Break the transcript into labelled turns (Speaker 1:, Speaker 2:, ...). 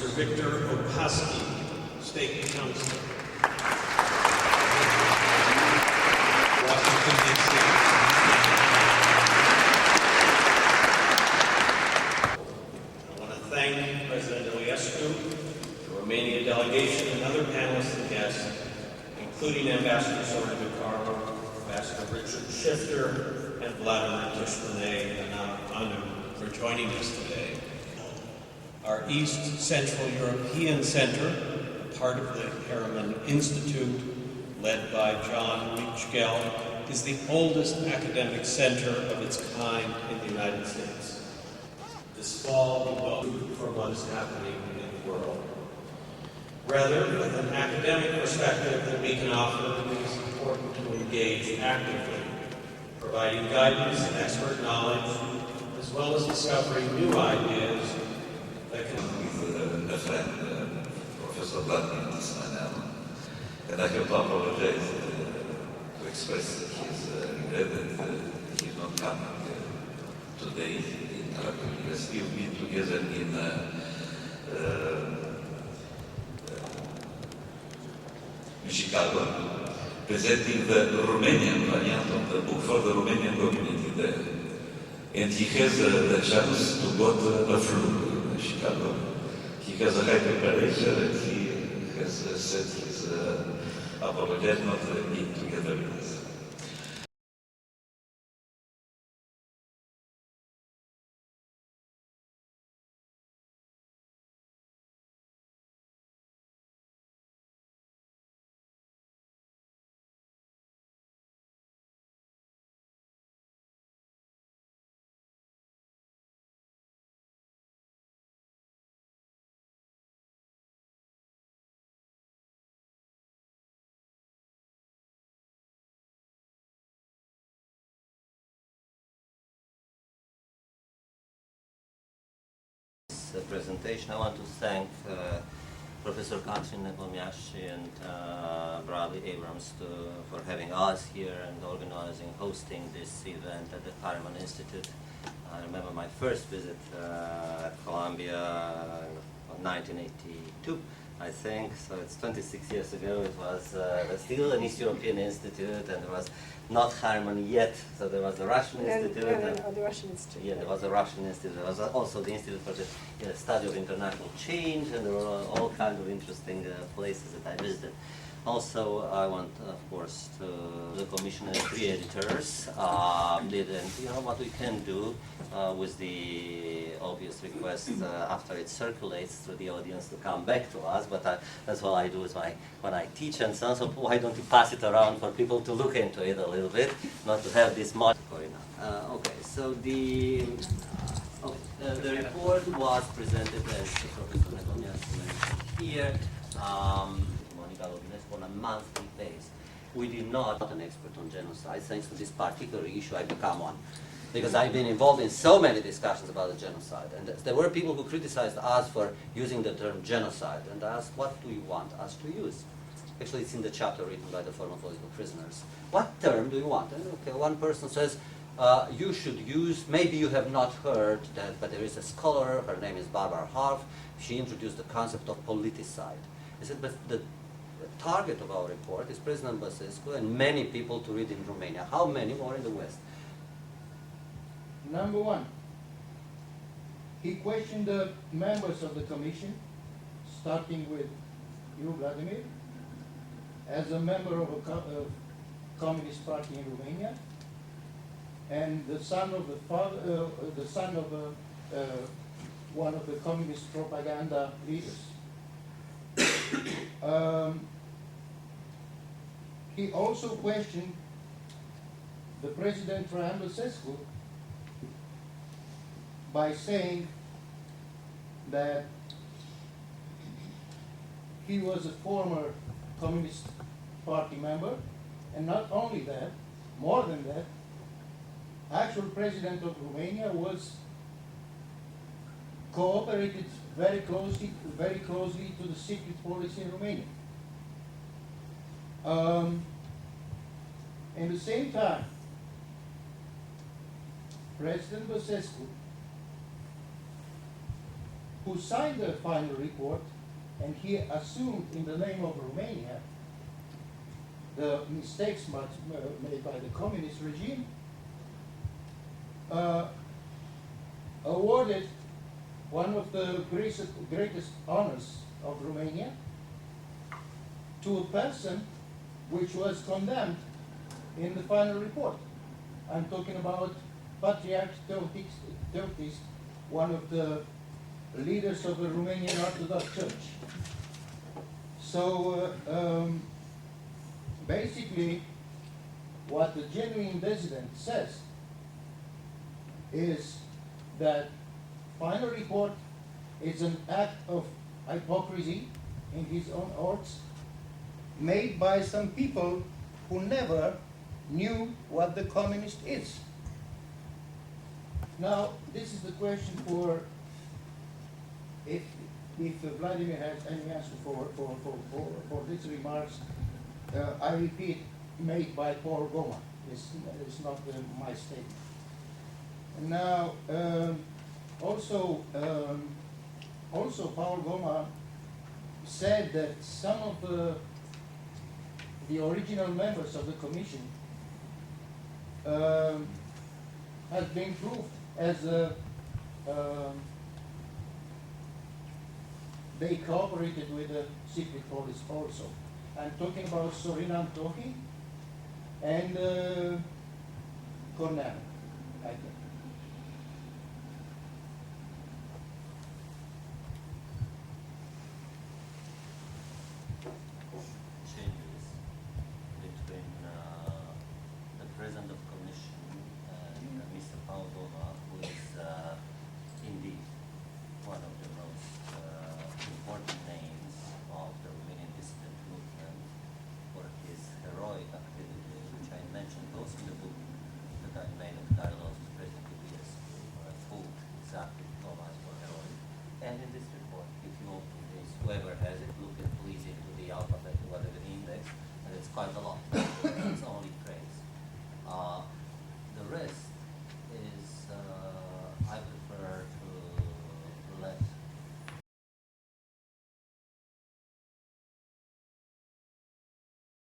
Speaker 1: Mr. Victor Opaski, State Councilor. Washington, D.C. I want to thank President Iliescu, the Romania delegation, and other panelists and guests, including Ambassador Horia Roman, Ambassador Richard Shifter, and Vladimir Tismaneanu for joining us today. Our East Central European Center, part of the Harriman Institute, led by John Michel, is the oldest academic center of its kind in the United States. This fall, we welcome for what is happening in the world. Rather, with an academic perspective that we can offer, it is important to engage actively, providing guidance and expert knowledge, as well as discovering new ideas that can...
Speaker 2: With a friend, Professor Vladimir Tismaneanu, and I have to apologize to express his regret that he's not coming today. We will still be together in Chicago, presenting the Romanian variant of the book for the Romanian community there. And he has the chance to go to a flu in Chicago. He has a high preparation and he has said his apologies not being together with us.
Speaker 3: Presentation. I want to thank Professor Katrin Nepomiashi and Bradley Abrams for having us here and organizing, hosting this event at the Harriman Institute. I remember my first visit at Columbia in 1982, I think, so it's 26 years ago. It was still an East European Institute, and there was not Harriman yet, so there was the Russian Institute.
Speaker 4: The Russian Institute.
Speaker 3: Yeah, there was a Russian Institute. There was also the Institute for the Study of International Change, and there were all kinds of interesting places that I visited. Also, I want, of course, to the commission and three editors did, and you know what we can do with the obvious request after it circulates through the audience to come back to us. But that's what I do is when I teach and so on. So why don't you pass it around for people to look into it a little bit, not to have this much going on. Okay, so the report was presented as Professor Nepomiaski mentioned here. On a monthly basis. We did not an expert on genocide. Thanks to this particular issue, I become one. Because I've been involved in so many discussions about the genocide. And there were people who criticized us for using the term genocide. And I asked, what do you want us to use? Actually, it's in the chapter written by the former political prisoners. What term do you want? And okay, one person says, you should use, maybe you have not heard that, but there is a scholar, her name is Barbara Harf. She introduced the concept of politicide. I said, but the target of our report is President Basescu and many people to read in Romania. How many more in the West?
Speaker 5: Number one, he questioned the members of the commission, starting with you, Vladimir, as a member of a communist party in Romania, and the son of one of the communist propaganda leaders. He also questioned the President Traian Basescu by saying that he was a former Communist Party member, and not only that, more than that, actual President of Romania was cooperated very closely to the secret police in Romania. At the same time, President Basescu who signed the final report, and he assumed in the name of Romania the mistakes made by the communist regime, awarded one of the greatest honors of Romania to a person which was condemned in the final report. I'm talking about Patriarch Teotist, one of the leaders of the Romanian Orthodox Church. So basically, what the genuine dissident says is that final report is an act of hypocrisy, in his own words, made by some people who never knew what the communist is. Now, this is the question for, if Vladimir has any answer for these remarks, I repeat, made by Paul Goma. It's not my statement. And now, also Paul Goma said that some of the original members of the commission has been proved as they cooperated with the secret police also. I'm talking about Sorin Antohi and Cornell, I think.